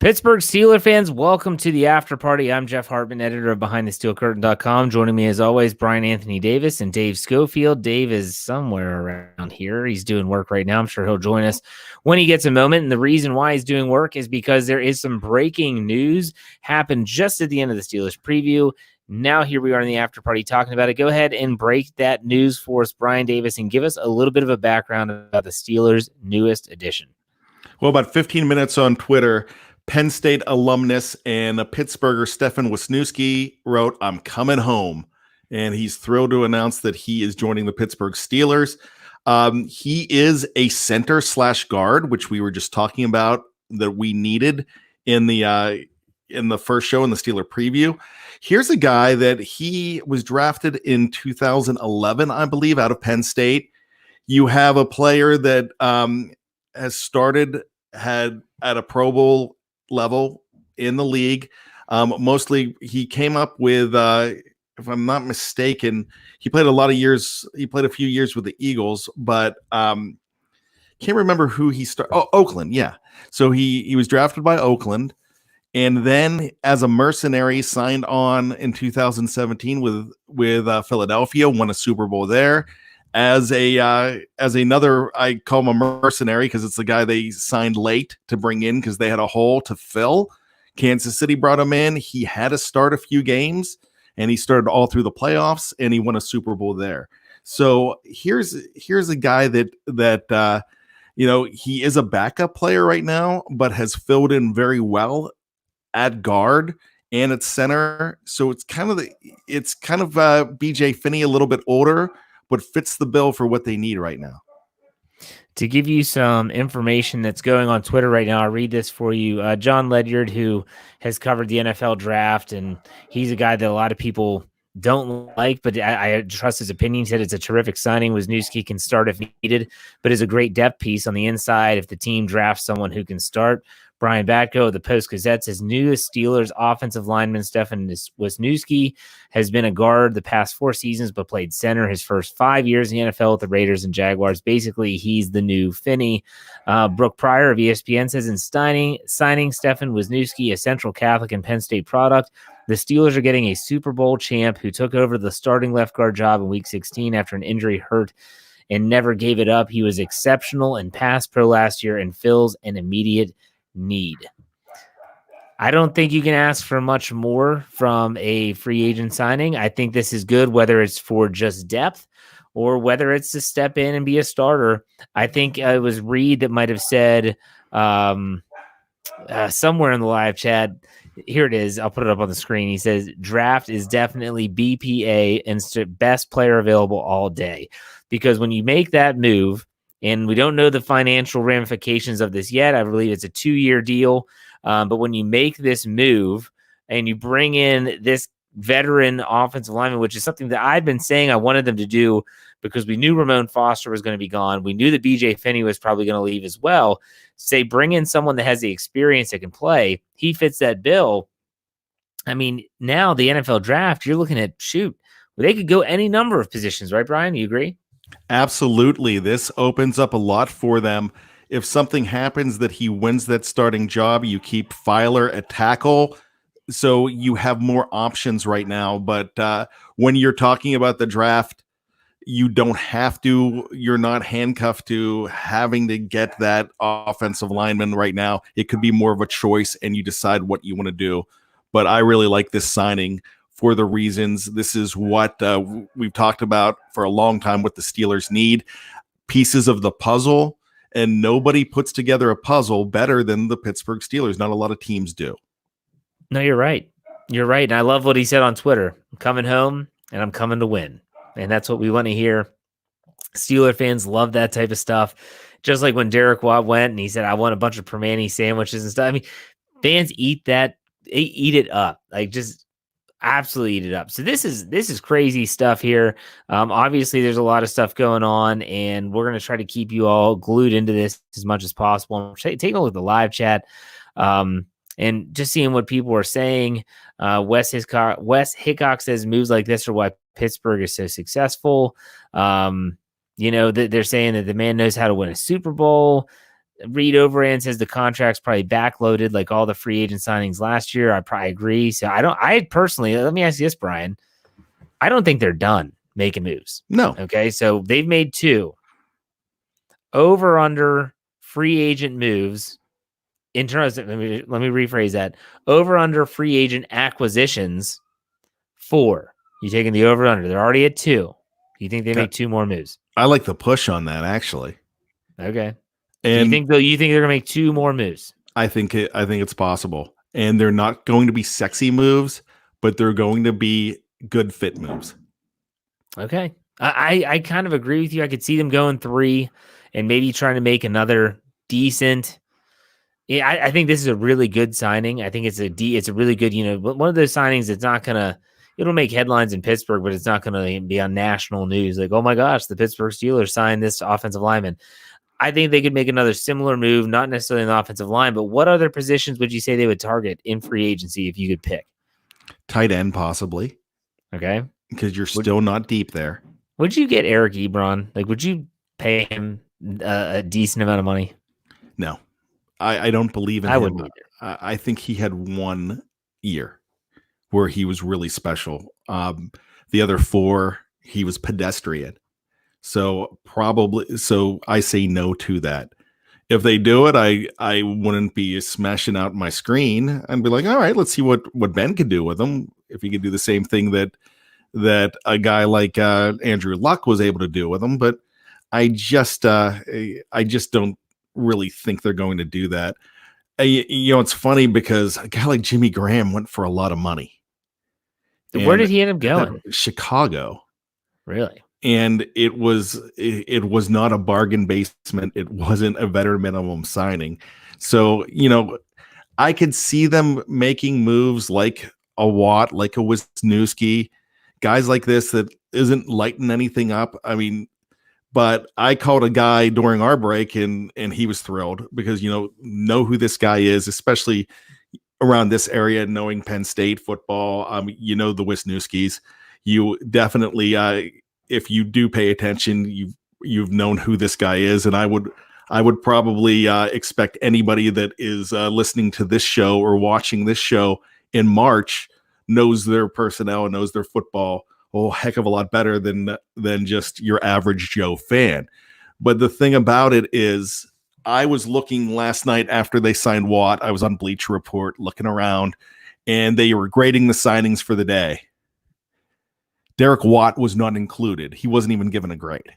Pittsburgh Steelers fans, welcome to the after party. I'm Jeff Hartman, editor of BehindTheSteelCurtain.com. Joining me as always, Brian Anthony Davis and Dave Schofield. Dave is somewhere around here. He's doing work right now. I'm sure he'll join us when he gets a moment. And the reason why he's doing work is because there is some breaking news happened just at the end of the Steelers preview. Now here we are in the after party talking about it. Go ahead and break that news for us, Brian Davis, and give us a little bit of a background about the Steelers' newest addition. Well, about 15 minutes on Twitter, Penn State alumnus and a Pittsburgher, Stefan Wisniewski, wrote, "I'm coming home." And he's thrilled to announce that he is joining the Pittsburgh Steelers. He is a center / guard, which we were just talking about that we needed in the first show in the Steeler preview. Here's a guy that he was drafted in 2011, I believe, out of Penn State. You have a player that had at a Pro Bowl level in the league. Mostly he came up with, if I'm not mistaken, he played a few years with the Eagles, but can't remember who he started. Oh, Oakland. Yeah. So he was drafted by Oakland and then as a mercenary signed on in 2017 with Philadelphia, won a Super Bowl there. As another, I call him a mercenary because it's the guy they signed late to bring in because they had a hole to fill. Kansas City brought him in. He had to start a few games, and he started all through the playoffs, and he won a Super Bowl there. So here's a guy that he is a backup player right now, but has filled in very well at guard and at center. So it's kind of BJ Finney, a little bit older, but fits the bill for what they need right now. To give you some information that's going on Twitter right now, I'll read this for you. John Ledyard, who has covered the NFL draft, and he's a guy that a lot of people don't like, but I trust his opinion. He said it's a terrific signing. Wisniewski can start if needed, but is a great depth piece on the inside if the team drafts someone who can start. Brian Batko of the Post-Gazette says newest Steelers offensive lineman Stefan Wisniewski has been a guard the past 4 seasons, but played center his first 5 years in the NFL with the Raiders and Jaguars. Basically, he's the new Finney. Brooke Pryor of ESPN says in signing Stefan Wisniewski, a Central Catholic and Penn State product, the Steelers are getting a Super Bowl champ who took over the starting left guard job in Week 16 after an injury hurt and never gave it up. He was exceptional and pass pro last year and fills an immediate need. I don't think you can ask for much more from a free agent signing. I think this is good, whether it's for just depth or whether it's to step in and be a starter. I think it was Reed that might have said somewhere in the live chat, here it is, I'll put it up on the screen. He says, draft is definitely BPA and best player available all day. Because when you make that move, and we don't know the financial ramifications of this yet. I believe it's a 2-year deal. But when you make this move and you bring in this veteran offensive lineman, which is something that I've been saying I wanted them to do because we knew Ramon Foster was going to be gone. We knew that BJ Finney was probably going to leave as well. Say, bring in someone that has the experience that can play. He fits that bill. I mean, now the NFL draft, you're looking at, they could go any number of positions, right, Brian? You agree? Absolutely. This opens up a lot for them. If something happens that he wins that starting job, you keep Filer at tackle. So you have more options right now. But when you're talking about the draft, you're not handcuffed to having to get that offensive lineman right now. It could be more of a choice and you decide what you want to do. But I really like this signing for the reasons. This is what we've talked about for a long time, what the Steelers need. Pieces of the puzzle, and nobody puts together a puzzle better than the Pittsburgh Steelers. Not a lot of teams do. No, you're right. You're right. And I love what he said on Twitter. I'm coming home, and I'm coming to win. And that's what we want to hear. Steeler fans love that type of stuff. Just like when Derek Watt went and he said, I want a bunch of Permane sandwiches and stuff. I mean, fans eat that. They eat it up. Like, just absolutely eat it up. So this is crazy stuff here. Obviously, there's a lot of stuff going on, and we're going to try to keep you all glued into this as much as possible. Taking a look at the live chat and just seeing what people are saying. Wes Hickok says moves like this are why Pittsburgh is so successful. They're saying that the man knows how to win a Super Bowl. Reed Overand says the contract's probably backloaded like all the free agent signings last year. I probably agree. So I personally, let me ask you this, Brian. I don't think they're done making moves. No. Okay. So they've made 2 over under free agent moves in terms of, let me rephrase that. Over under free agent acquisitions 4. You taking the over under? They're already at 2. You think they make 2 more moves? I like the push on that, actually. Okay. And you think they're gonna make 2 more moves? I think it's possible. And they're not going to be sexy moves, but they're going to be good fit moves. Okay. I kind of agree with you. I could see them going 3 and maybe trying to make another decent. Yeah, I think this is a really good signing. I think it's a really good, one of those signings that's not gonna, it'll make headlines in Pittsburgh, but it's not gonna be on national news. Like, oh my gosh, the Pittsburgh Steelers signed this offensive lineman. I think they could make another similar move, not necessarily in the offensive line, but what other positions would you say they would target in free agency if you could pick? Tight end, possibly. Okay. Because you're still not deep there. Would you get Eric Ebron? Like, would you pay him a decent amount of money? No. I don't believe in him. I wouldn't either. I think he had 1 year where he was really special. The other 4, he was pedestrian. So I say no to that. If they do it, I wouldn't be smashing out my screen. I'd be like, all right, let's see what Ben could do with him. If he could do the same thing that a guy like Andrew Luck was able to do with him. But I just don't really think they're going to do that. It's funny because a guy like Jimmy Graham went for a lot of money. Where did he end up going? Chicago. Really? And it was not a bargain basement. It wasn't a veteran minimum signing. So, I could see them making moves like a Watt, like a Wisniewski, guys like this that isn't lighting anything up. I mean, but I called a guy during our break and he was thrilled because, know who this guy is, especially around this area, knowing Penn State football. The Wisniewskis. You definitely, if you do pay attention, you've known who this guy is. And I would probably expect anybody that is listening to this show or watching this show in March knows their personnel and knows their football a heck of a lot better than just your average Joe fan. But the thing about it is, I was looking last night after they signed Watt. I was on Bleacher Report looking around, and they were grading the signings for the day. Derek Watt was not included. He wasn't even given a grade.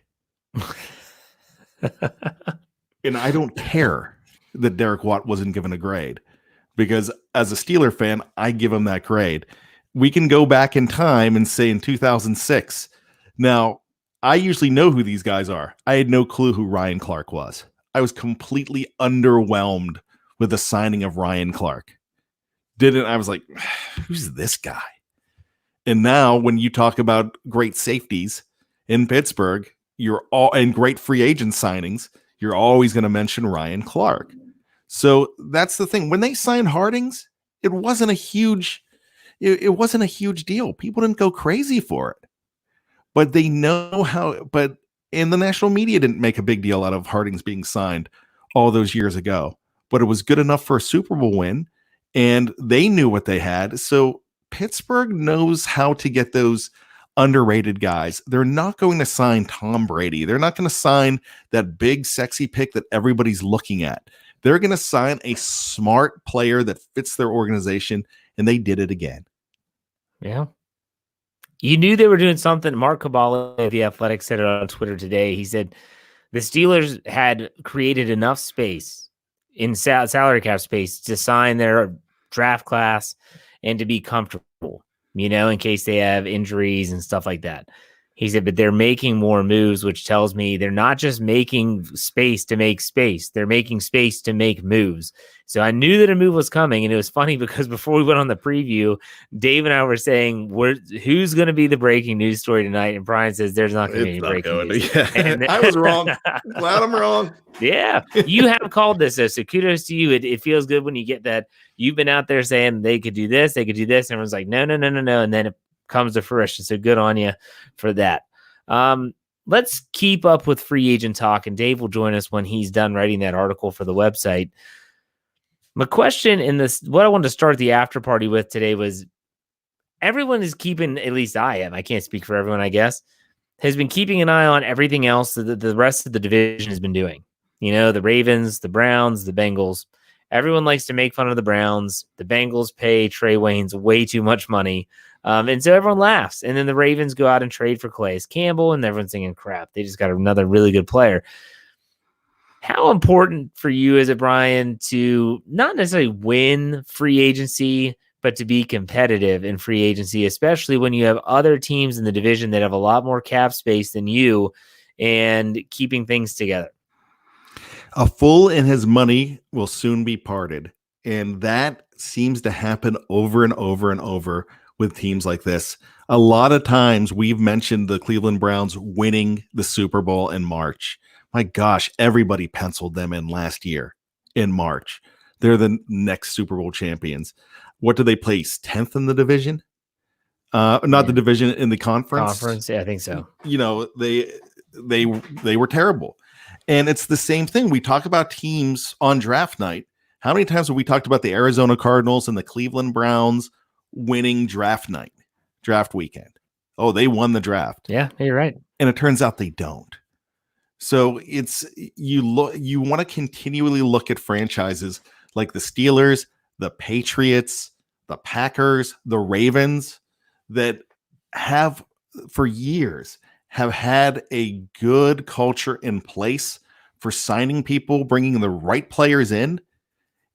And I don't care that Derek Watt wasn't given a grade, because as a Steeler fan, I give him that grade. We can go back in time and say in 2006. Now, I usually know who these guys are. I had no clue who Ryan Clark was. I was completely underwhelmed with the signing of Ryan Clark. I was like, who's this guy? And now when you talk about great safeties in Pittsburgh, and great free agent signings, you're always going to mention Ryan Clark. So that's the thing. When they signed Hardings, it wasn't a huge deal. People didn't go crazy for it. But they know how, and the national media didn't make a big deal out of Hardings being signed all those years ago. But it was good enough for a Super Bowl win, and they knew what they had. So Pittsburgh knows how to get those underrated guys. They're not going to sign Tom Brady. They're not going to sign that big, sexy pick that everybody's looking at. They're going to sign a smart player that fits their organization, and they did it again. Yeah. You knew they were doing something. Mark Cabala of The Athletic said it on Twitter today. He said the Steelers had created enough space in salary cap space to sign their draft class and to be comfortable, in case they have injuries and stuff like that. He said, but they're making more moves, which tells me they're not just making space to make space. They're making space to make moves. So I knew that a move was coming. And it was funny because before we went on the preview, Dave and I were saying, who's going to be the breaking news story tonight? And Brian says, there's not going to be any breaking news. Yeah. And I was wrong. Glad I'm wrong. Yeah. You have called this, though. So kudos to you. It feels good when you get that. You've been out there saying they could do this, they could do this. And everyone's like, no. And then it comes to fruition. So good on you for that. let's keep up with free agent talk, and Dave will join us when he's done writing that article for the website. My question in this, what I wanted to start the after party with today was everyone is keeping, at least I am, I can't speak for everyone, I guess, has been keeping an eye on everything else that the rest of the division has been doing. The Ravens, the Browns, the Bengals. Everyone likes to make fun of the Browns. The Bengals pay Trey Waynes way too much money. And so everyone laughs. And then the Ravens go out and trade for Calais Campbell, and everyone's thinking, crap, they just got another really good player. How important for you is it, Brian, to not necessarily win free agency, but to be competitive in free agency, especially when you have other teams in the division that have a lot more cap space than you and keeping things together? A fool and his money will soon be parted. And that seems to happen over and over and over with teams like this. A lot of times we've mentioned the Cleveland Browns winning the Super Bowl in March. My gosh, everybody penciled them in last year in March. They're the next Super Bowl champions. What do they place? 10th in the division? The division, in the conference. Yeah, I think so. They were terrible. And it's the same thing. We talk about teams on draft night. How many times have we talked about the Arizona Cardinals and the Cleveland Browns winning draft weekend? Oh, they won the draft. Yeah, you're right. And it turns out they don't. So it's you want to continually look at franchises like the Steelers, the Patriots, the Packers, the Ravens that have for years have had a good culture in place for signing people, bringing the right players in,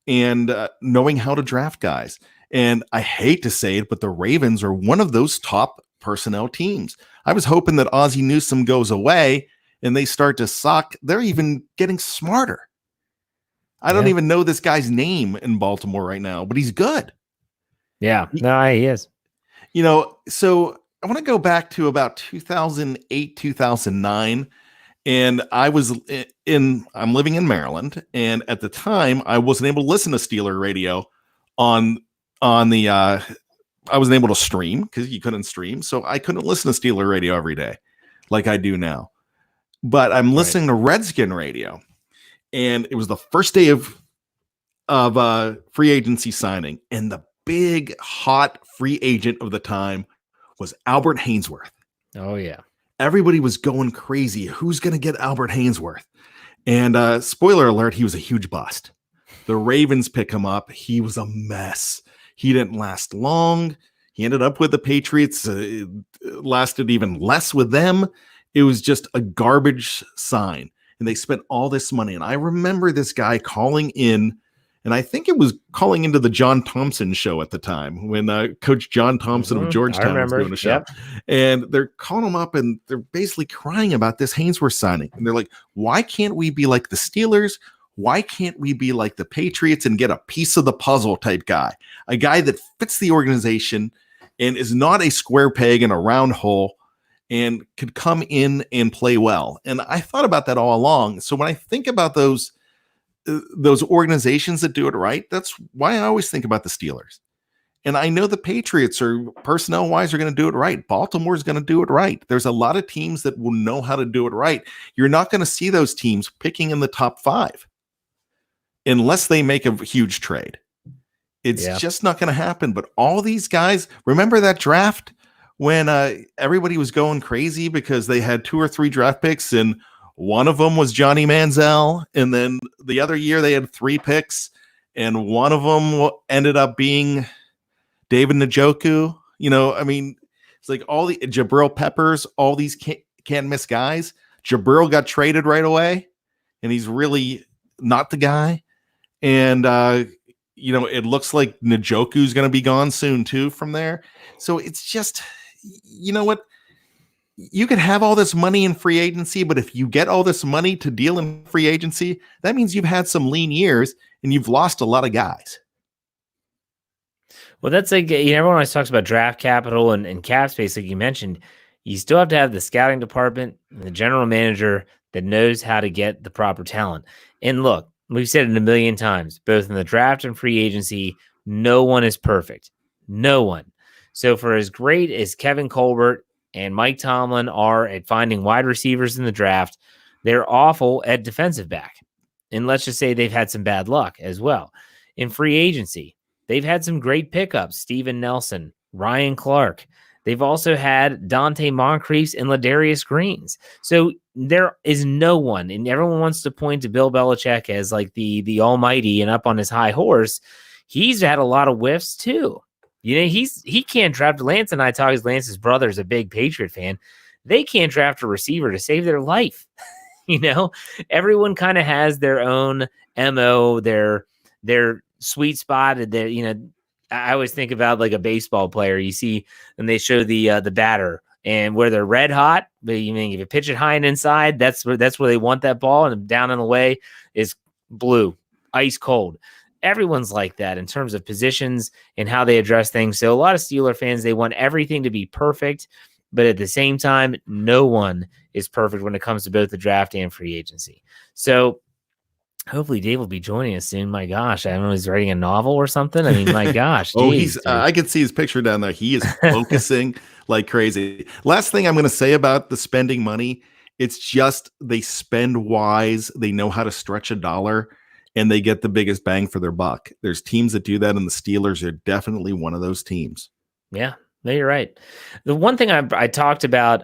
and knowing how to draft guys. And I hate to say it, but the Ravens are one of those top personnel teams. I was hoping that Ozzie Newsome goes away and they start to suck. They're even getting smarter. I don't even know this guy's name in Baltimore right now, but he's good. Yeah, no, he is. So I want to go back to about 2008, 2009. And I'm living in Maryland. And at the time I wasn't able to listen to Steeler radio I wasn't able to stream because you couldn't stream. So I couldn't listen to Steeler radio every day like I do now. But I'm listening to Redskin radio. And it was the first day of free agency signing. And the big hot free agent of the time was Albert Hainsworth. Oh, yeah. Everybody was going crazy. Who's going to get Albert Hainsworth? And spoiler alert, he was a huge bust. The Ravens pick him up. He was a mess. He didn't last long. He ended up with the Patriots. It lasted even less with them. It was just a garbage sign. And they spent all this money. And I remember this guy calling in, and I think it was calling into the John Thompson show at the time when Coach John Thompson of Georgetown was doing a show. Yep. And they're calling him up and they're basically crying about this Hainsworth signing. And they're like, why can't we be like the Steelers? Why can't we be like the Patriots and get a piece of the puzzle type guy? A guy that fits the organization and is not a square peg in a round hole and could come in and play well. And I thought about that all along. So when I think about those organizations that do it right, that's why I always think about the Steelers. And I know the Patriots are personnel wise are going to do it right. Baltimore is going to do it right. There's a lot of teams that will know how to do it right. You're not going to see those teams picking in the top 5 unless they make a huge trade. It's just not going to happen. But all these guys, remember that draft when everybody was going crazy because they had 2 or 3 draft picks and one of them was Johnny Manziel. And then the other year they had 3 picks and one of them ended up being David Njoku. It's like all the Jabril Peppers, all these can't miss guys. Jabril got traded right away and he's really not the guy. And, it looks like Njoku's going to be gone soon too from there. So it's just, you know what? You could have all this money in free agency, but if you get all this money to deal in free agency, that means you've had some lean years and you've lost a lot of guys. Well, that's like, everyone always talks about draft capital and cap space, like you mentioned. You still have to have the scouting department and the general manager that knows how to get the proper talent. And look, we've said it a million times, both in the draft and free agency, no one is perfect. No one. So for as great as Kevin Colbert and Mike Tomlin are at finding wide receivers in the draft. They're awful at defensive back. And let's just say they've had some bad luck as well. In free agency, they've had some great pickups. Steven Nelson, Ryan Clark. They've also had Dante Moncrief and Ladarius Greens. So there is no one, and everyone wants to point to Bill Belichick as like the almighty and up on his high horse. He's had a lot of whiffs too. You know, he can't draft. Lance and I talk, as Lance's brother is a big Patriot fan. They can't draft a receiver to save their life. You know, everyone kind of has their own MO, their sweet spot. That, you know, I always think about like a baseball player. You see, and they show the batter, and where they're red hot, but you mean if you pitch it high and inside, that's where they want that ball, and down and away is blue, ice cold. Everyone's like that in terms of positions and how they address things. So a lot of Steeler fans, they want everything to be perfect. But at the same time, no one is perfect when it comes to both the draft and free agency. So hopefully Dave will be joining us soon. My gosh, I don't know, he's writing a novel or something. I mean, my gosh. Geez, I can see his picture down there. He is focusing like crazy. Last thing I'm going to say about the spending money, it's just they spend wise. They know how to stretch a dollar, and they get the biggest bang for their buck. There's teams that do that, and the Steelers are definitely one of those teams. Yeah. No, you're right. The one thing I talked about,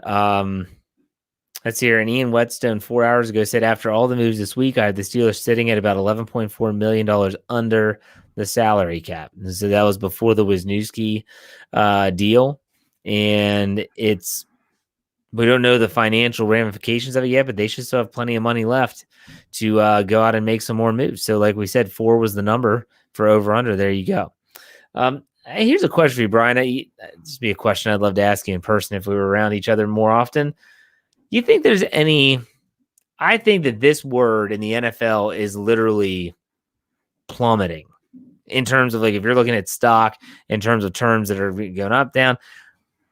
let's see here, and Ian Whetstone 4 hours ago said, after all the moves this week, I had the Steelers sitting at about $11.4 million under the salary cap. And so that was before the Wisniewski deal. And we don't know the financial ramifications of it yet, but they should still have plenty of money left to go out and make some more moves. So like we said, 4 was the number for over-under. There you go. Here's a question for you, Brian. This would be a question I'd love to ask you in person if we were around each other more often. Do you think there's any – I think that this word in the NFL is literally plummeting in terms of, like, if you're looking at stock in terms of terms that are going up, down.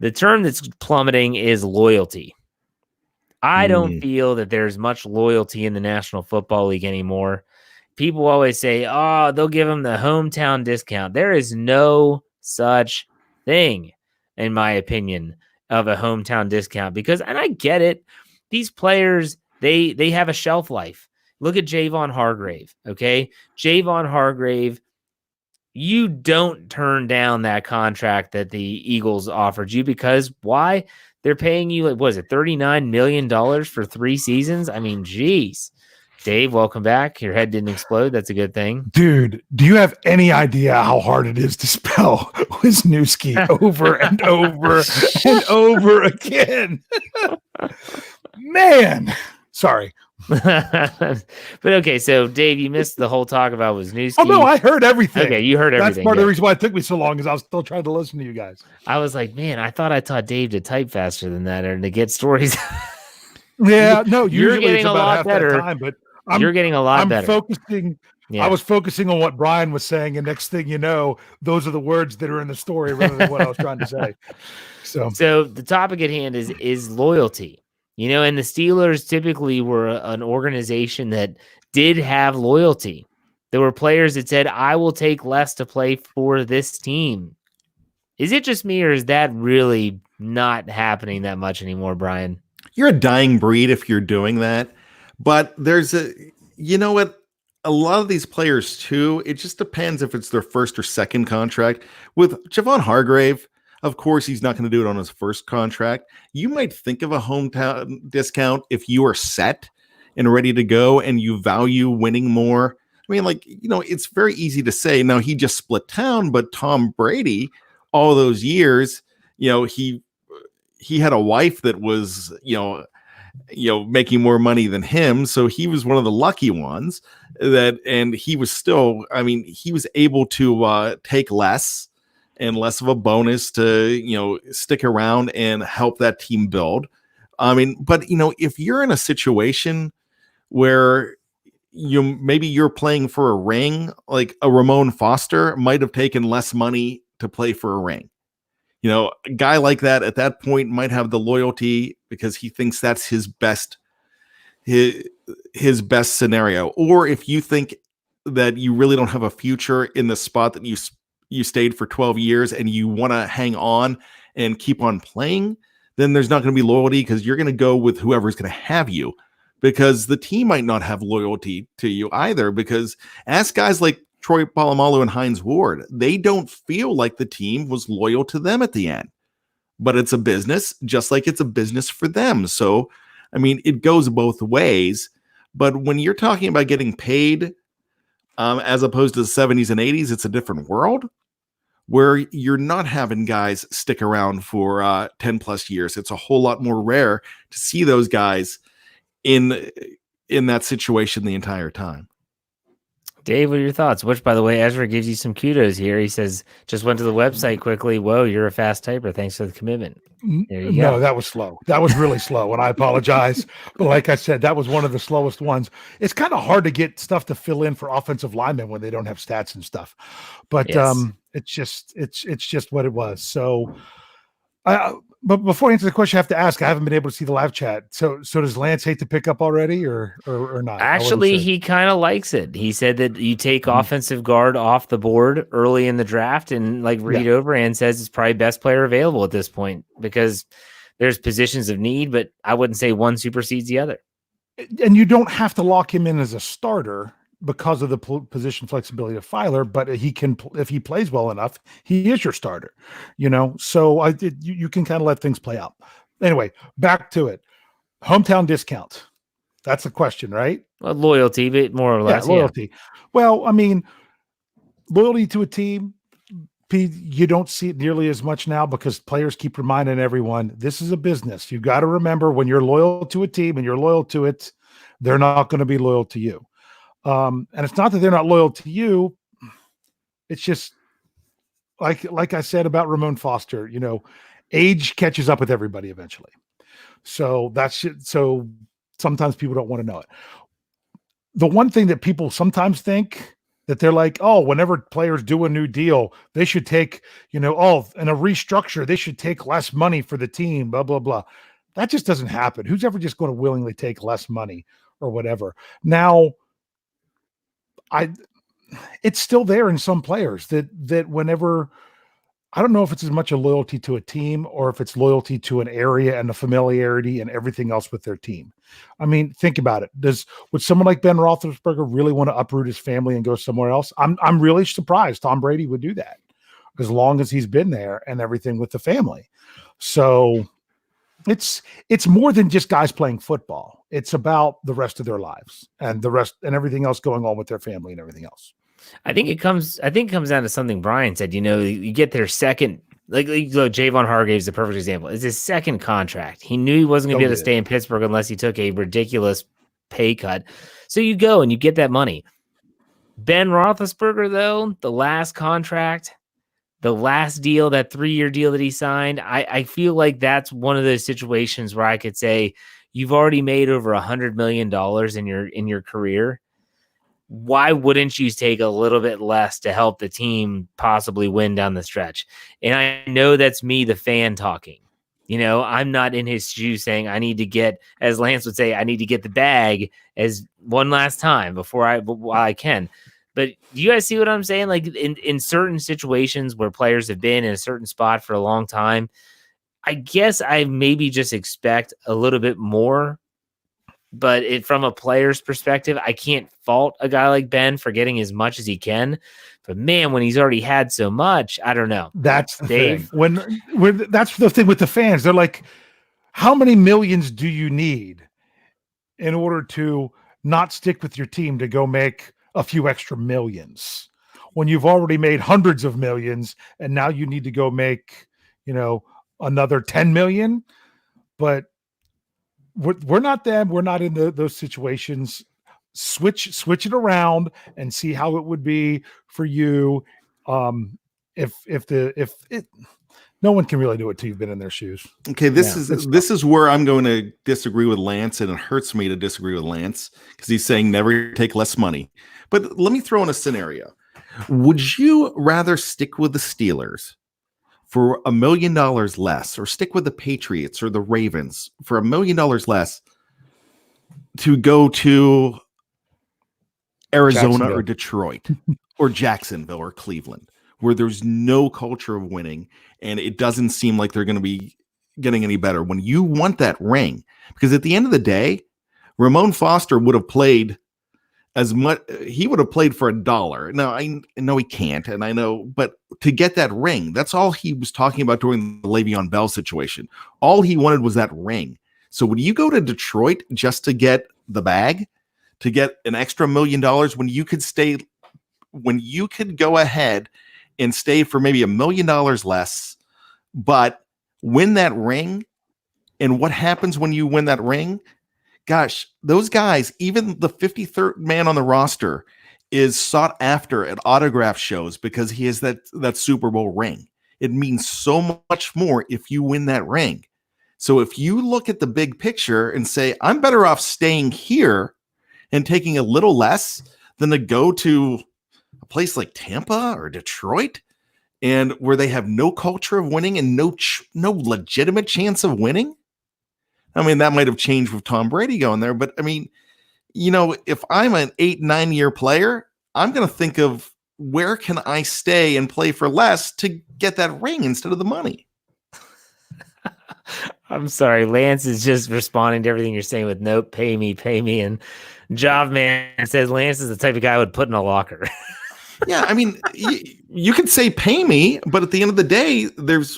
The term that's plummeting is loyalty. I don't feel that there's much loyalty in the National Football League anymore. People always say, oh, they'll give them the hometown discount. There is no such thing, in my opinion, of a hometown discount because, and I get it, these players, they have a shelf life. Look at Javon Hargrave, okay? Javon Hargrave, you don't turn down that contract that the Eagles offered you because why? They're paying you, like, what is it, $39 million for 3 seasons? I mean, geez. Dave, welcome back. Your head didn't explode. That's a good thing. Dude, do you have any idea how hard it is to spell Wisniewski over and over and over again? Man. Sorry. But okay, so Dave, you missed the whole talk about Wisniewski. Oh, no, I heard everything. Okay, you heard everything. That's part of the reason why it took me so long, is I was still trying to listen to you guys. I was like, man, I thought I taught Dave to type faster than that or to get stories. Yeah, no, you're usually getting it's a about lot half better. that time, but You're getting a lot better. Focusing. Yeah. I was focusing on what Brian was saying, and next thing you know, those are the words that are in the story rather than what I was trying to say. So the topic at hand is loyalty. You know, and the Steelers typically were an organization that did have loyalty. There were players that said, I will take less to play for this team. Is it just me, or is that really not happening that much anymore, Brian? You're a dying breed if you're doing that. But you know what? A lot of these players too, it just depends if it's their first or second contract. With Javon Hargrave, of course, he's not going to do it on his first contract. You might think of a hometown discount if you are set and ready to go and you value winning more. I mean, like, you know, it's very easy to say, now he just split town, but Tom Brady, all those years, you know, he had a wife that was, making more money than him. So he was one of the lucky ones and he was still, I mean, he was able to take less and less of a bonus to, stick around and help that team build. I mean, but, if you're in a situation where maybe you're playing for a ring, like a Ramon Foster might have taken less money to play for a ring. A guy like that at that point might have the loyalty because he thinks that's his best scenario. Or if you think that you really don't have a future in the spot that you stayed for 12 years and you want to hang on and keep on playing, then there's not going to be loyalty because you're going to go with whoever's going to have you, because the team might not have loyalty to you either. Because ask guys like Troy Polamalu and Hines Ward, they don't feel like the team was loyal to them at the end. But it's a business, just like it's a business for them. So, I mean, it goes both ways. But when you're talking about getting paid, as opposed to the 70s and 80s, it's a different world where you're not having guys stick around for 10 plus years. It's a whole lot more rare to see those guys in that situation the entire time. Dave, what are your thoughts? Which, by the way, Ezra gives you some kudos here. He says, just went to the website quickly. Whoa, you're a fast typer. Thanks for the commitment. There you go. No, that was slow. That was really slow, and I apologize. But like I said, that was one of the slowest ones. It's kind of hard to get stuff to fill in for offensive linemen when they don't have stats and stuff. But Yes. it's just what it was. So, but before I answer the question, I have to ask. I haven't been able to see the live chat. So does Lance hate to pick up already, or not? Actually, he kind of likes it. He said that you take offensive guard off the board early in the draft, and like Reed Overhand says, it's probably best player available at this point because there's positions of need, but I wouldn't say one supersedes the other. And you don't have to lock him in as a starter because of the position flexibility of Filer, but he can, if he plays well enough, he is your starter, so you can kind of let things play out. Anyway, back to it. Hometown discount. That's the question, right? Well, loyalty, but more or less. Yeah, loyalty. Yeah. Well, I mean, loyalty to a team, you don't see it nearly as much now because players keep reminding everyone, this is a business. You got to remember, when you're loyal to a team and you're loyal to it, they're not going to be loyal to you. And it's not that they're not loyal to you. It's just like I said about Ramon Foster, age catches up with everybody eventually. So that's it. So sometimes people don't want to know it. The one thing that people sometimes think that they're like, oh, whenever players do a new deal, they should take, in a restructure, they should take less money for the team, blah, blah, blah. That just doesn't happen. Who's ever just going to willingly take less money or whatever? Now, it's still there in some players that whenever, I don't know if it's as much a loyalty to a team or if it's loyalty to an area and the familiarity and everything else with their team. I mean, think about it. Would someone like Ben Roethlisberger really want to uproot his family and go somewhere else? I'm really surprised Tom Brady would do that as long as he's been there and everything with the family. So it's more than just guys playing football. It's about the rest of their lives and the rest and everything else going on with their family and everything else. I think it comes down to something Brian said. You get their second, like Javon Hargrave is the perfect example. It's his second contract. He knew he wasn't going to be able to stay in Pittsburgh unless he took a ridiculous pay cut. So you go and you get that money. Ben Roethlisberger, though, the last contract, the last deal, that 3-year deal that he signed, I feel like that's one of those situations where I could say you've already made over $100 million in your career. Why wouldn't you take a little bit less to help the team possibly win down the stretch? And I know that's me, the fan, talking. I'm not in his shoes saying I need to get, as Lance would say, I need to get the bag as one last time while I can. But do you guys see what I'm saying? Like in certain situations where players have been in a certain spot for a long time, I guess I maybe just expect a little bit more. But from a player's perspective, I can't fault a guy like Ben for getting as much as he can. But man, when he's already had so much, I don't know. That's the Dave. Thing. When that's the thing with the fans. They're like, how many millions do you need in order to not stick with your team to go make a few extra millions when you've already made hundreds of millions and now you need to go make, another 10 million? But we're not them. We're not in those situations. Switch it around and see how it would be for you. If no one can really do it till you've been in their shoes. Okay, this is where I'm going to disagree with Lance, and it hurts me to disagree with Lance because he's saying never take less money. But let me throw in a scenario. Would you rather stick with the Steelers for $1 million less, or stick with the Patriots or the Ravens for $1 million less to go to Arizona or Detroit or Jacksonville or Cleveland, where there's no culture of winning and it doesn't seem like they're going to be getting any better. When you want that ring, because at the end of the day, Ramon Foster would have played as much. He would have played for $1. Now I know he can't, and I know, but to get that ring, that's all he was talking about during the Le'Veon Bell situation. All he wanted was that ring. So when you go to Detroit just to get the bag, to get an extra $1 million, when you could go ahead and stay for maybe $1 million less, but win that ring. And what happens when you win that ring? Gosh, those guys, even the 53rd man on the roster, is sought after at autograph shows because he has that Super Bowl ring. It means so much more if you win that ring. So if you look at the big picture and say, I'm better off staying here and taking a little less than to go to a place like Tampa or Detroit, and where they have no culture of winning and no legitimate chance of winning. I mean, that might have changed with Tom Brady going there, but I mean, if I'm an 8-9 year player, I'm going to think of where can I stay and play for less to get that ring instead of the money. I'm sorry. Lance is just responding to everything you're saying with nope, pay me. And Job Man says Lance is the type of guy I would put in a locker. Yeah, I mean, you could say pay me, but at the end of the day,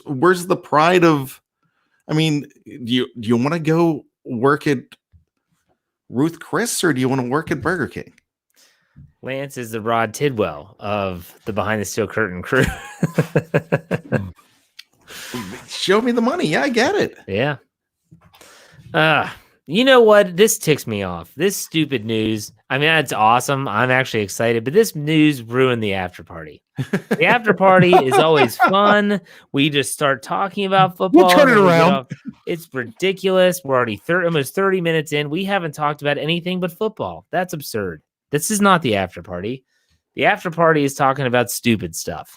where's the pride of? I mean, do you want to go work at Ruth Chris or do you want to work at Burger King? Lance is the Rod Tidwell of the Behind the Steel Curtain crew. Show me the money. Yeah, I get it. Yeah. You know what? This ticks me off. This stupid news. I mean, that's awesome. I'm actually excited, but this news ruined the after party. The after party is always fun. We just start talking about football. We'll turn it around. It's ridiculous. We're already almost 30 minutes in. We haven't talked about anything but football. That's absurd. This is not the after party. The after party is talking about stupid stuff.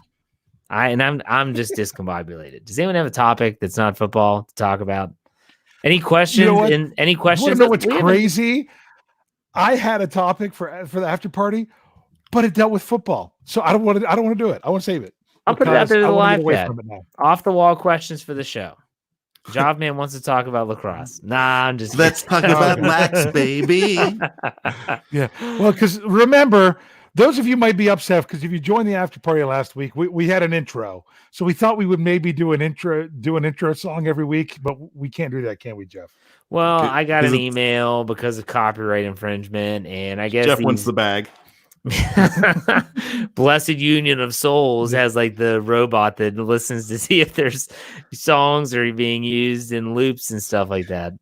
I'm just discombobulated. Does anyone have a topic that's not football to talk about? Any questions? You know what? Any questions? You know what's crazy? I had a topic for the after party, but it dealt with football. So I don't want to do it. I want to save it. I'll put it out there to the live chat. Off the wall questions for the show. Job Man wants to talk about lacrosse. Nah, I'm just kidding. Let's talk about lax, baby. Yeah. Well, because remember, those of you might be upset because if you joined the after party last week, we had an intro. So we thought we would maybe do an intro song every week, but we can't do that, can we, Jeff? Well, I got an email because of copyright infringement, and I guess Jeff wants the bag. Blessed Union of Souls has like the robot that listens to see if there's songs are being used in loops and stuff like that.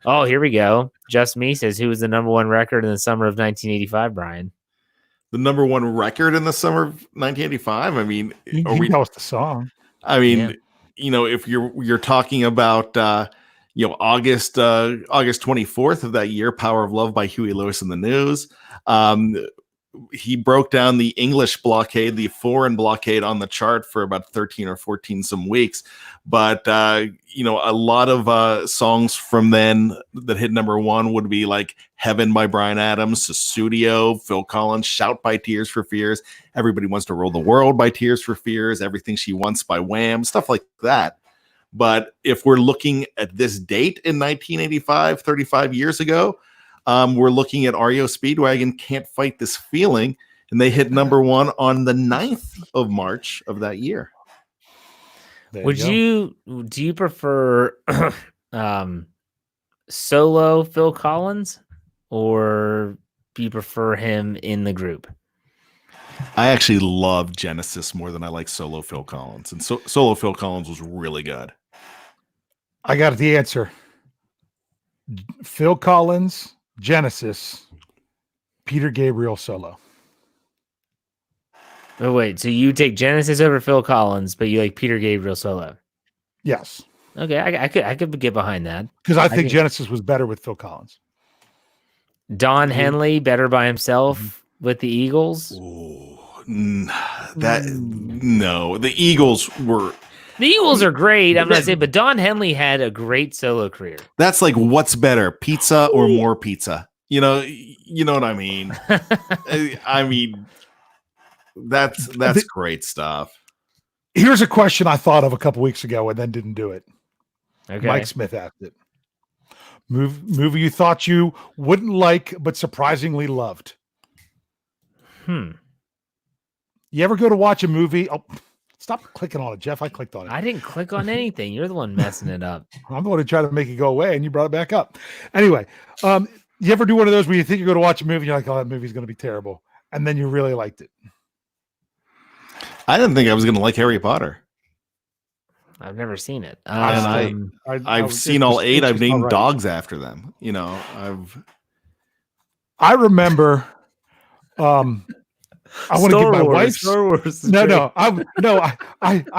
Oh, here we go. Just Me says, who was the number one record in the summer of 1985, Brian? The number one record in the summer of 1985. I mean, you know the song. I mean, if you're talking about August 24th of that year, Power of Love by Huey Lewis and the News. He broke down the English blockade, the foreign blockade on the chart for about 13 or 14 some weeks. But, a lot of songs from then that hit number one would be like Heaven by Bryan Adams, Sussudio, Phil Collins, Shout by Tears for Fears, Everybody Wants to Rule the World by Tears for Fears, Everything She Wants by Wham, stuff like that. But if we're looking at this date in 1985, 35 years ago, we're looking at REO Speedwagon, Can't Fight This Feeling, and they hit number one on the 9th of March of that year. Do you prefer solo Phil Collins, or do you prefer him in the group? I actually love Genesis more than I like solo Phil Collins, and solo Phil Collins was really good. I got the answer. Phil Collins, Genesis, Peter Gabriel solo. Oh, wait. So you take Genesis over Phil Collins, but you like Peter Gabriel solo? Yes. Okay, I could get behind that. Because I think Genesis was better with Phil Collins. Don Henley better by himself with the Eagles? Ooh, no. The Eagles were... The Eagles are great, I'm not saying, but Don Henley had a great solo career. That's like, what's better, pizza or more pizza? You know what I mean? I mean, that's great stuff. Here's a question I thought of a couple weeks ago and then didn't do it. Okay. Mike Smith acted. Movie you thought you wouldn't like, but surprisingly loved. Hmm. You ever go to watch a movie? Oh, stop clicking on it, Jeff. I clicked on it. I didn't click on anything. You're the one messing it up. I'm the one who tried to make it go away, and you brought it back up. Anyway, you ever do one of those where you think you're going to watch a movie, and you're like, oh, that movie's going to be terrible, and then you really liked it? I didn't think I was going to like Harry Potter. I've never seen it. I've seen all 8. I've named dogs after them. You know, I remember. I want to give my wife's Star Wars. I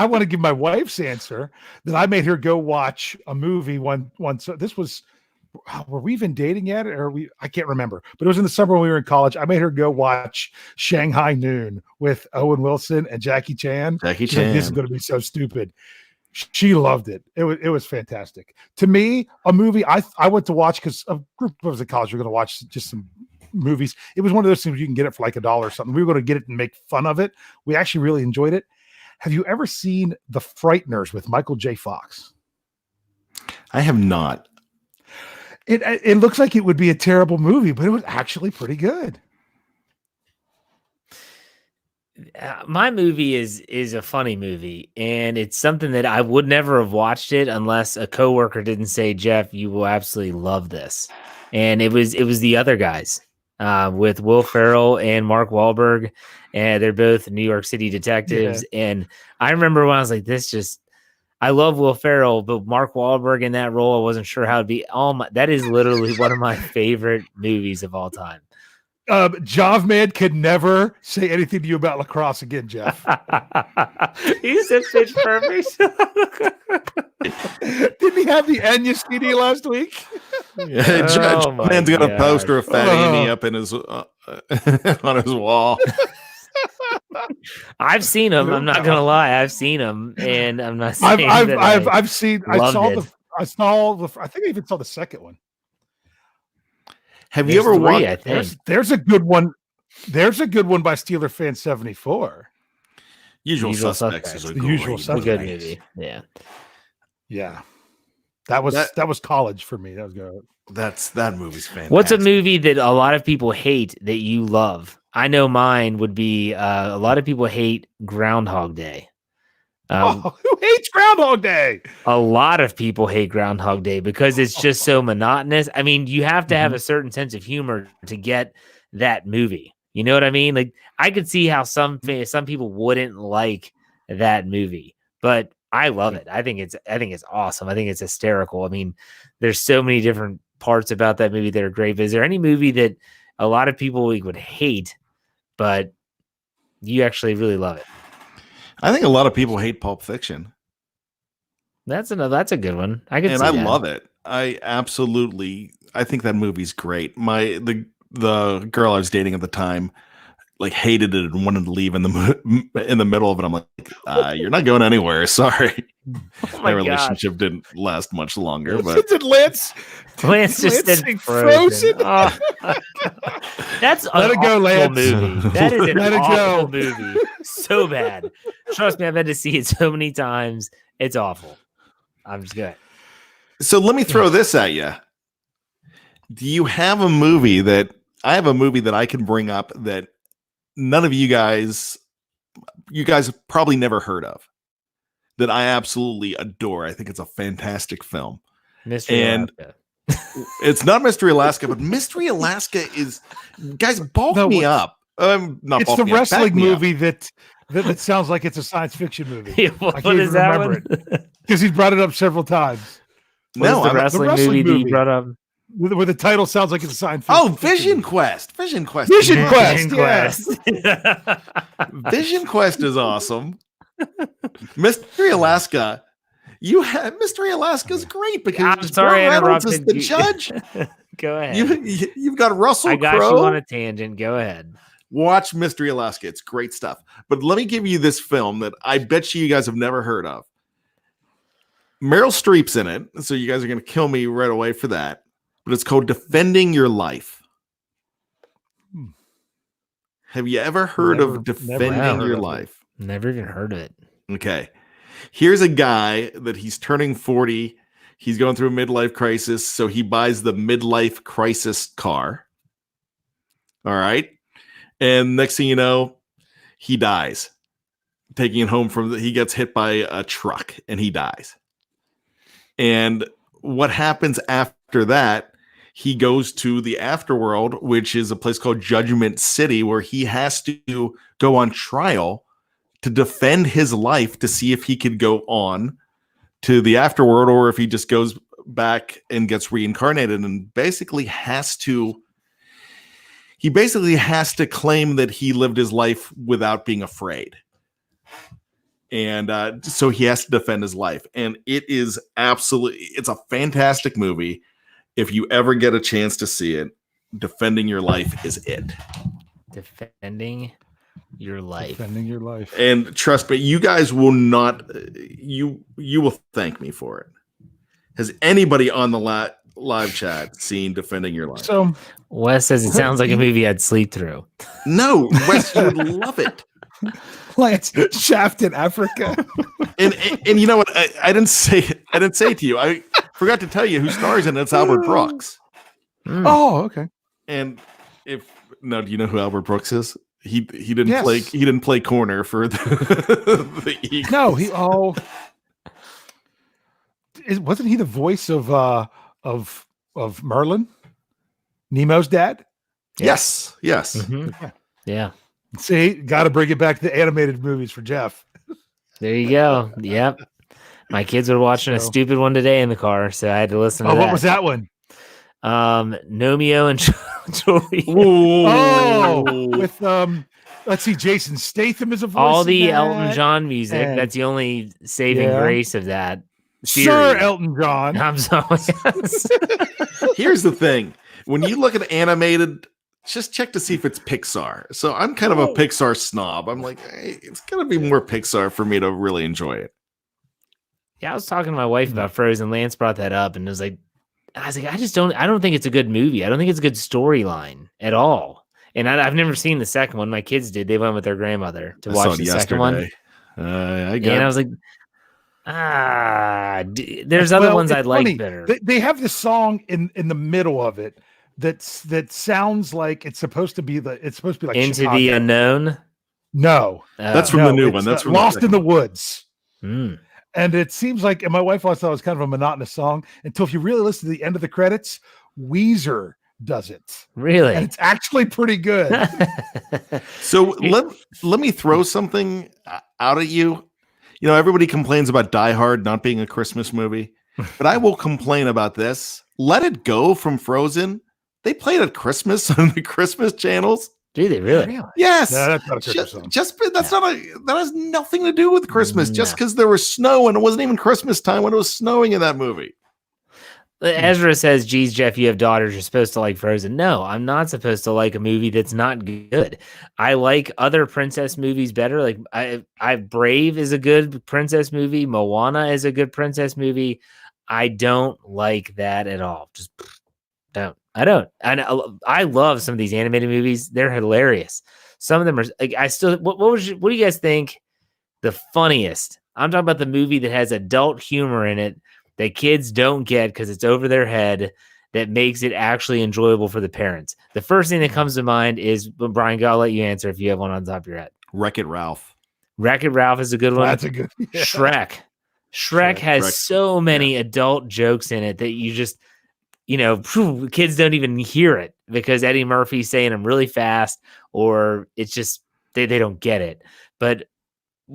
want to give my wife's answer that I made her go watch a movie once. This was, were we even dating yet? Or I can't remember, but it was in the summer when we were in college. I made her go watch Shanghai Noon with Owen Wilson and Jackie Chan. Jackie She's like, Chan. this is going to be so stupid. She loved it. It was fantastic. To me, a movie I went to watch because a group of us in college were going to watch just some movies. It was one of those things you can get it for like $1 or something. We were going to get it and make fun of it. We actually really enjoyed it. Have you ever seen The Frighteners with Michael J. Fox? I have not. It looks like it would be a terrible movie, but it was actually pretty good. My movie is a funny movie, and it's something that I would never have watched it unless a coworker didn't say, Jeff, you will absolutely love this. And it was The Other Guys with Will Ferrell and Mark Wahlberg, and they're both New York City detectives. Yeah. And I remember when I was like, I love Will Ferrell, but Mark Wahlberg in that role, I wasn't sure how it'd be. That is literally one of my favorite movies of all time. Javman could never say anything to you about lacrosse again, Jeff. He's a pitch perfect. Didn't he have the Enya CD last week? Yeah, Javman's got a poster of Fat Amy up in his on his wall. I've seen him. I'm not gonna lie. I've seen him, and I'm not saying I think I even saw the second one. Have you ever watched? There's a good one. There's a good one by Steeler Fan 74. Usual Suspects is the Usual Suspects. Good movie. Yeah. That was college for me. That was good. That movie's fantastic. What's a movie that a lot of people hate that you love? I know mine would be a lot of people hate Groundhog Day. Who hates Groundhog Day? A lot of people hate Groundhog Day because it's just so monotonous. I mean, you have to have a certain sense of humor to get that movie. You know what I mean? Like, I could see how some people wouldn't like that movie, but I love it. I think it's awesome. I think it's hysterical. I mean, there's so many different parts about that movie that are great. But is there any movie that a lot of people would hate, but you actually really love it? I think a lot of people hate Pulp Fiction. That's a good one. I love it. I think that movie's great. The girl I was dating at the time like hated it and wanted to leave in the middle of it. I'm like, you're not going anywhere. Sorry. My relationship didn't last much longer. But did Lance just said Frozen. Oh, that's Let it go, Lance. Movie. That is an awful movie. So bad. Trust me, I've had to see it so many times. It's awful. I'm just good. So let me throw this at you. Do you have a movie that I can bring up that none of you guys have probably never heard of, that I absolutely adore? I think it's a fantastic film. Mystery Alaska. It's not Mystery Alaska, but Mystery Alaska is, guys, bulk me up. It's the wrestling movie that sounds like it's a science fiction movie. Yeah, what is that one? Because he's brought it up several times. The wrestling movie that you brought up? Where the title sounds like it's a science fiction. Oh, Vision Quest. Vision Quest. Vision Quest. Vision Quest is awesome. Mystery Alaska. Mystery Alaska's great because I'm sorry, Reynolds is the judge. Go ahead. You've got Russell Crowe. I got you on a tangent. Go ahead. Watch Mystery Alaska. It's great stuff. But let me give you this film that I bet you guys have never heard of. Meryl Streep's in it, so you guys are going to kill me right away for that. But it's called Defending Your Life. Have you ever heard of Defending Your Life? Never even heard of it. Okay. Here's a guy that he's turning 40. He's going through a midlife crisis, so he buys the midlife crisis car. All right. And next thing you know, he dies. Taking it home he gets hit by a truck and he dies. And what happens after that, he goes to the afterworld, which is a place called Judgment City, where he has to go on trial to defend his life to see if he could go on to the afterworld or if he just goes back and gets reincarnated and basically has to claim that he lived his life without being afraid. And so he has to defend his life. And it's a fantastic movie. If you ever get a chance to see it, Defending Your Life is it. Defending Your Life. Defending Your Life. And trust me, you guys will not, you will thank me for it. Has anybody on the live chat seen Defending Your Life? So Wes says it sounds like a movie I'd sleep through. No, Wes, you would love it. Lance Shaft in Africa. And you know what? I didn't say it to you. I forgot to tell you who stars in it. It's Albert Brooks. Oh, okay. And do you know who Albert Brooks is? He didn't play corner for the Eagles. No, wasn't he the voice of Merlin, Nemo's dad? Yes. Mm-hmm. Yeah. See, got to bring it back to the animated movies for Jeff. There you go. Yep. My kids were watching a stupid one today in the car, so I had to listen to that. What was that one? Nomeo and Julie. With let's see, Jason Statham is a voice. All the Elton John music. And that's the only saving grace of that series. Sir Elton John. I'm sorry. Here's the thing. When you look at animated, just check to see if it's Pixar. So I'm kind of a Pixar snob. I'm like, hey, it's going to be more Pixar for me to really enjoy it. Yeah, I was talking to my wife about Frozen. Lance brought that up, and I was like, I don't think it's a good movie. I don't think it's a good storyline at all. And I've never seen the second one. My kids did. They went with their grandmother to watch the second one. And I was like, there's other ones I'd like better. They have this song in the middle of it that sounds like it's supposed to be like Into Chicago. the Unknown. No, that's from the new one. That's from Lost in the Woods. Mm. And it seems like, and my wife always thought it was kind of a monotonous song until if you really listen to the end of the credits, Weezer does it. Really? And it's actually pretty good. So let me throw something out at you. You know, everybody complains about Die Hard not being a Christmas movie, but I will complain about this. Let It Go from Frozen. They played at Christmas on the Christmas channels. Do they really? Yes. No, that's not a Christmas song. That has nothing to do with Christmas. Just because there was snow and it wasn't even Christmas time when it was snowing in that movie. Ezra says, geez, Jeff, you have daughters. You're supposed to like Frozen. No, I'm not supposed to like a movie that's not good. I like other princess movies better. Like I Brave is a good princess movie. Moana is a good princess movie. I don't like that at all. Just don't. I don't. And I love some of these animated movies. They're hilarious. Some of them are like, what do you guys think the funniest? I'm talking about the movie that has adult humor in it that kids don't get because it's over their head, that makes it actually enjoyable for the parents. The first thing that comes to mind is, Brian, I'll let you answer if you have one on top of your head. Wreck-It Ralph. Wreck-It Ralph is a good one. That's a good. Yeah. Shrek has so many adult jokes in it that you just, kids don't even hear it because Eddie Murphy's saying them really fast, or it's just they don't get it. But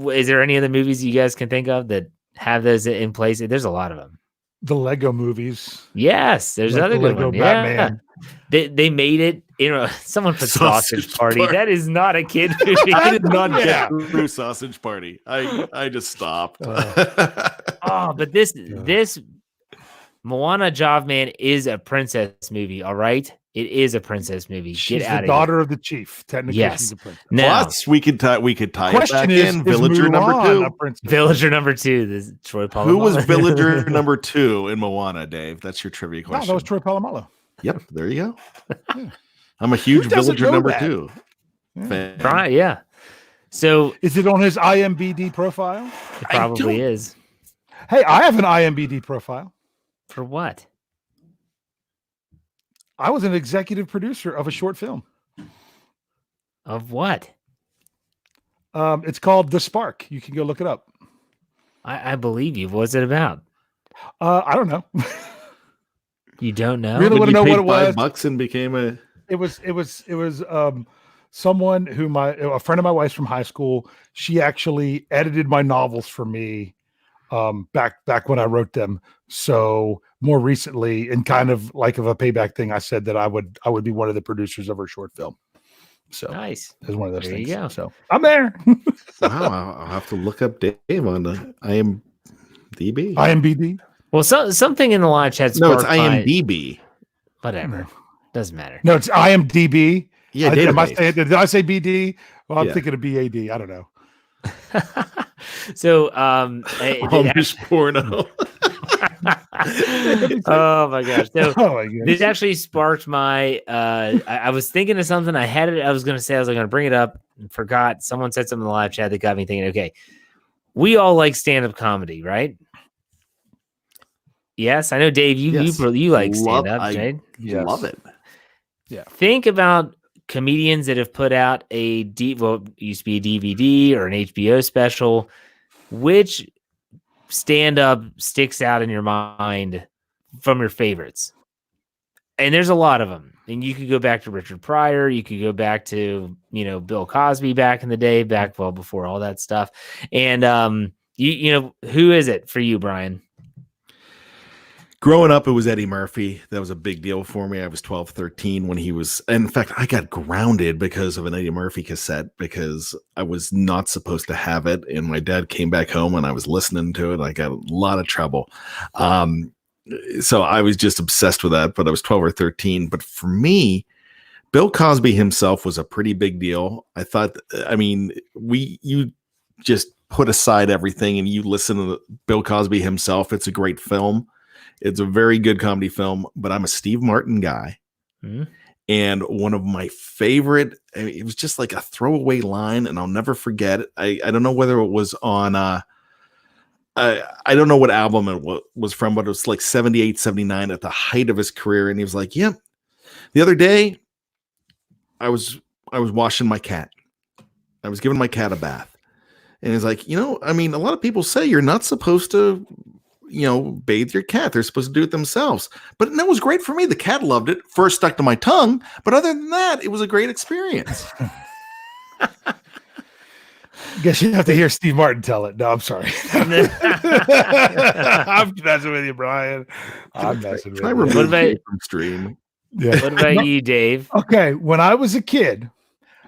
is there any other movies you guys can think of that have those in place? There's a lot of them. The Lego movies. Yes, there's other good Lego ones. Batman. Yeah. They made it. Someone put Sausage Party. That is not a kid movie. I did not get through Sausage Party. I just stopped. But this Moana Jovman is a princess movie. All right, it is a princess movie. She's the daughter of the chief. Technically, yes. She's a princess. Now, plus, we could tie it back in. Villager number 2. Villager number 2. This is Troy Polamalu. Who was Villager number 2 in Moana, Dave? That's your trivia question. No, that was Troy Polamalu. Yep, there you go. Yeah. I'm a huge Villager number 2 fan. Right? Yeah. So, is it on his IMDb profile? It probably is. Hey, I have an IMDb profile. For what? I was an executive producer of a short film. Of what? It's called The Spark. You can go look it up. I believe you. What's it about? I don't know. You don't know? Really want to know what it was? $5 and became a. It was someone who a friend of my wife's from high school. She actually edited my novels for me back when I wrote them. So more recently, and kind of like of a payback thing, I said that I would be one of the producers of her short film. So Nice. It's one of those There things. you go. So I'm there. Wow, I'll have to look up Dave on the IMDb. IMBD. Well, something in the live chat. No, it's sparked my- IMDb. Whatever. No. Doesn't matter. No, it's IMDb. Yeah, Did database. I say BD? Well, I'm Yeah. thinking of BAD. I don't know. So, Amish porno. oh my gosh. So Oh my goodness. this actually sparked my I was thinking of something. I had it, I was gonna bring it up and forgot. Someone said something in the live chat that got me thinking, okay, we all like stand-up comedy, right? Yes, I know Dave, you like stand-up, Jade. Yes. Love it. Yeah. Think about comedians that have put out it used to be a DVD or an HBO special. Which stand-up sticks out in your mind from your favorites? And there's a lot of them. And you could go back to Richard Pryor. You could go back to, Bill Cosby back in the day, before all that stuff. And who is it for you, Brian? Growing up, it was Eddie Murphy. That was a big deal for me. I was 12, 13 when he was. In fact, I got grounded because of an Eddie Murphy cassette because I was not supposed to have it. And my dad came back home and I was listening to it. I got a lot of trouble. So I was just obsessed with that, but I was 12 or 13. But for me, Bill Cosby himself was a pretty big deal. I thought, you just put aside everything and you listen to Bill Cosby himself. It's a great film. It's a very good comedy film, but I'm a Steve Martin guy. Mm-hmm. And one of my favorite, it was just like a throwaway line, and I'll never forget it. I don't know whether it was on, I don't know what album it was from, but it was like 78, 79 at the height of his career. And he was like, yeah, the other day I was washing my cat. I was giving my cat a bath. And he's like, a lot of people say you're not supposed to bathe your cat. They're supposed to do it themselves. But that was great for me. The cat loved it. First stuck to my tongue. But other than that, it was a great experience. Guess you have to hear Steve Martin tell it. No, I'm sorry. I'm messing with you, Brian. I'm messing with you. What about from stream? Yeah. What about you, Dave? Okay. When I was a kid,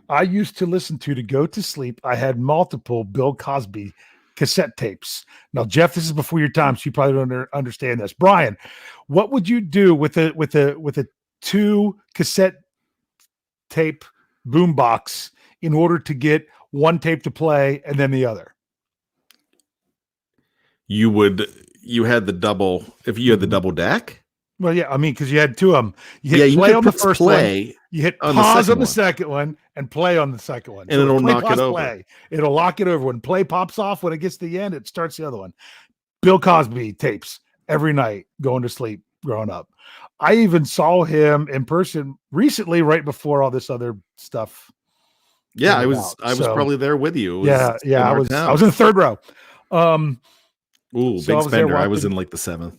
I used to listen to go to sleep. I had multiple Bill Cosby cassette tapes. Now, Jeff, this is before your time, so you probably don't understand this. Brian, what would you do with a 2 cassette tape boombox in order to get one tape to play and then the other? You had the double, if you had the double deck? Well, yeah, because you had 2 of them. You hit you play could on the press first play one. You hit on pause the on the second second one and play on the second one. And it'll play, knock pause, it over. Play. It'll lock it over. When play pops off, when it gets to the end, it starts the other one. Bill Cosby tapes every night going to sleep growing up. I even saw him in person recently, right before all this other stuff. Yeah, I was probably there with you. I was in the 3rd row. Big spender. I was in like the 7th.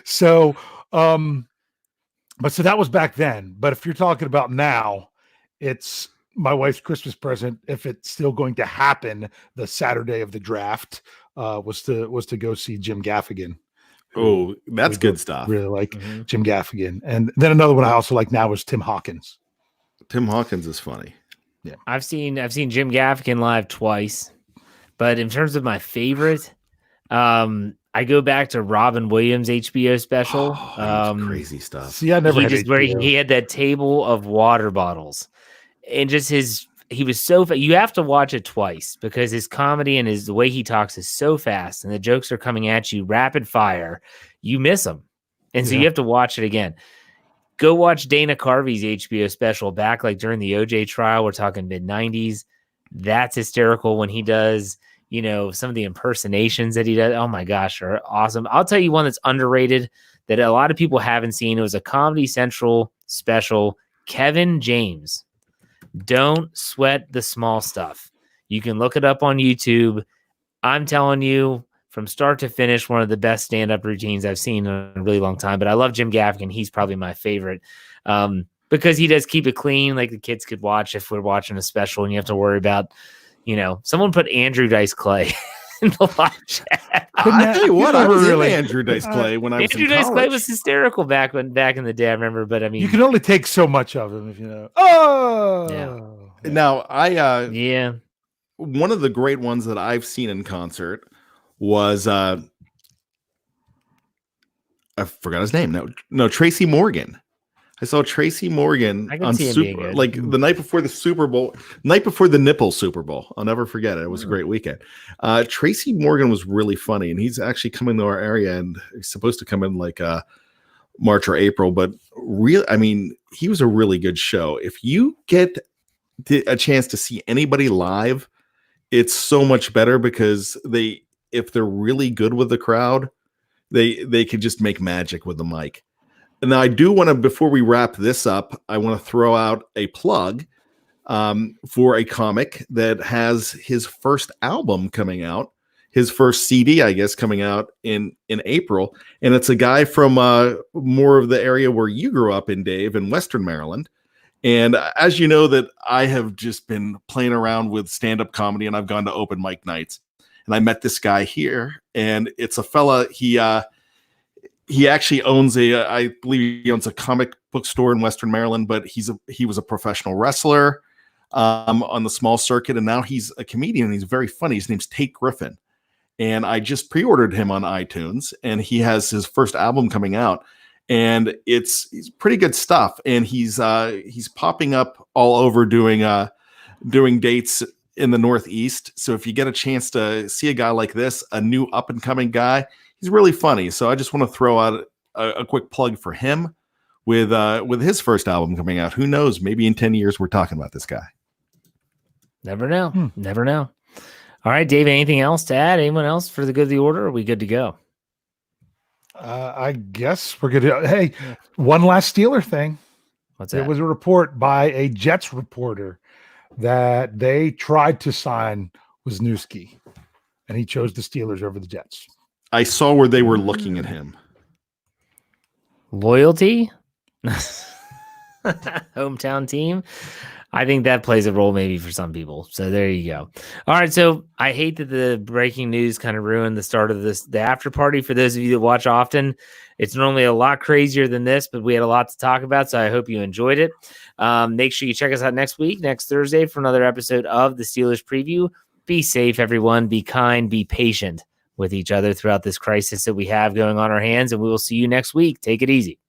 So that was back then. But if you're talking about now, it's my wife's Christmas present, if it's still going to happen the Saturday of the draft, was to go see Jim Gaffigan. Oh, that's good stuff. Really like Jim Gaffigan. And then another one I also like now is Tim Hawkins. Tim Hawkins is funny. Yeah. I've seen Jim Gaffigan live twice. But in terms of my favorite, I go back to Robin Williams' HBO special. Crazy stuff. See, I never had where he had that table of water bottles, and just he was so you have to watch it twice because his comedy and the way he talks is so fast, and the jokes are coming at you rapid fire. You miss them, and so you have to watch it again. Go watch Dana Carvey's HBO special back like during the OJ trial. We're talking mid-90s. That's hysterical when he does. some of the impersonations that he does. Oh my gosh, are awesome. I'll tell you one that's underrated that a lot of people haven't seen. It was a Comedy Central special. Kevin James. Don't sweat the small stuff. You can look it up on YouTube. I'm telling you, from start to finish, one of the best stand-up routines I've seen in a really long time. But I love Jim Gaffigan. He's probably my favorite because he does keep it clean, like the kids could watch if we're watching a special and you have to worry about, someone put Andrew Dice Clay in the live chat. I tell you what, I was really Andrew Dice Clay when I was Andrew Dice Clay was hysterical back in the day, I remember. But I mean, you can only take so much of him if you know. Oh, yeah. Now one of the great ones that I've seen in concert was I forgot his name. No, Tracy Morgan. I saw Tracy Morgan on the night before the Super Bowl, night before the Nipple Super Bowl. I'll never forget it. It was a great weekend. Tracy Morgan was really funny, and he's actually coming to our area, and he's supposed to come in like March or April. But he was a really good show. If you get a chance to see anybody live, it's so much better because if they're really good with the crowd, they could just make magic with the mic. And now I do want to, before we wrap this up, I want to throw out a plug for a comic that has his first album coming out, his first CD, I guess, coming out in April. And it's a guy from more of the area where you grew up in, Dave, in Western Maryland. And as you know, that I have just been playing around with stand-up comedy, and I've gone to open mic nights. And I met this guy here, and it's a fella. He actually owns I believe he owns a comic book store in Western Maryland, but he was a professional wrestler on the small circuit, and now he's a comedian, and he's very funny. His name's Tate Griffin, and I just pre-ordered him on iTunes, and he has his first album coming out, and it's pretty good stuff, and he's popping up all over doing dates in the Northeast. So if you get a chance to see a guy like this, a new up and coming guy, he's really funny. So I just want to throw out a quick plug for him with his first album coming out. Who knows? Maybe in 10 years, we're talking about this guy. Never know. Never know. All right, Dave, anything else to add? Anyone else for the good of the order? Or are we good to go? I guess we're good. Hey, one last Steeler thing. What's that? There was a report by a Jets reporter that they tried to sign Wisniewski, and he chose the Steelers over the Jets. I saw where they were looking at him. Loyalty? Hometown team? I think that plays a role maybe for some people. So there you go. All right. So I hate that the breaking news kind of ruined the start of the after party. For those of you that watch often, it's normally a lot crazier than this, but we had a lot to talk about. So I hope you enjoyed it. Make sure you check us out next Thursday, for another episode of the Steelers Preview. Be safe, everyone. Be kind. Be patient with each other throughout this crisis that we have going on our hands. And we will see you next week. Take it easy.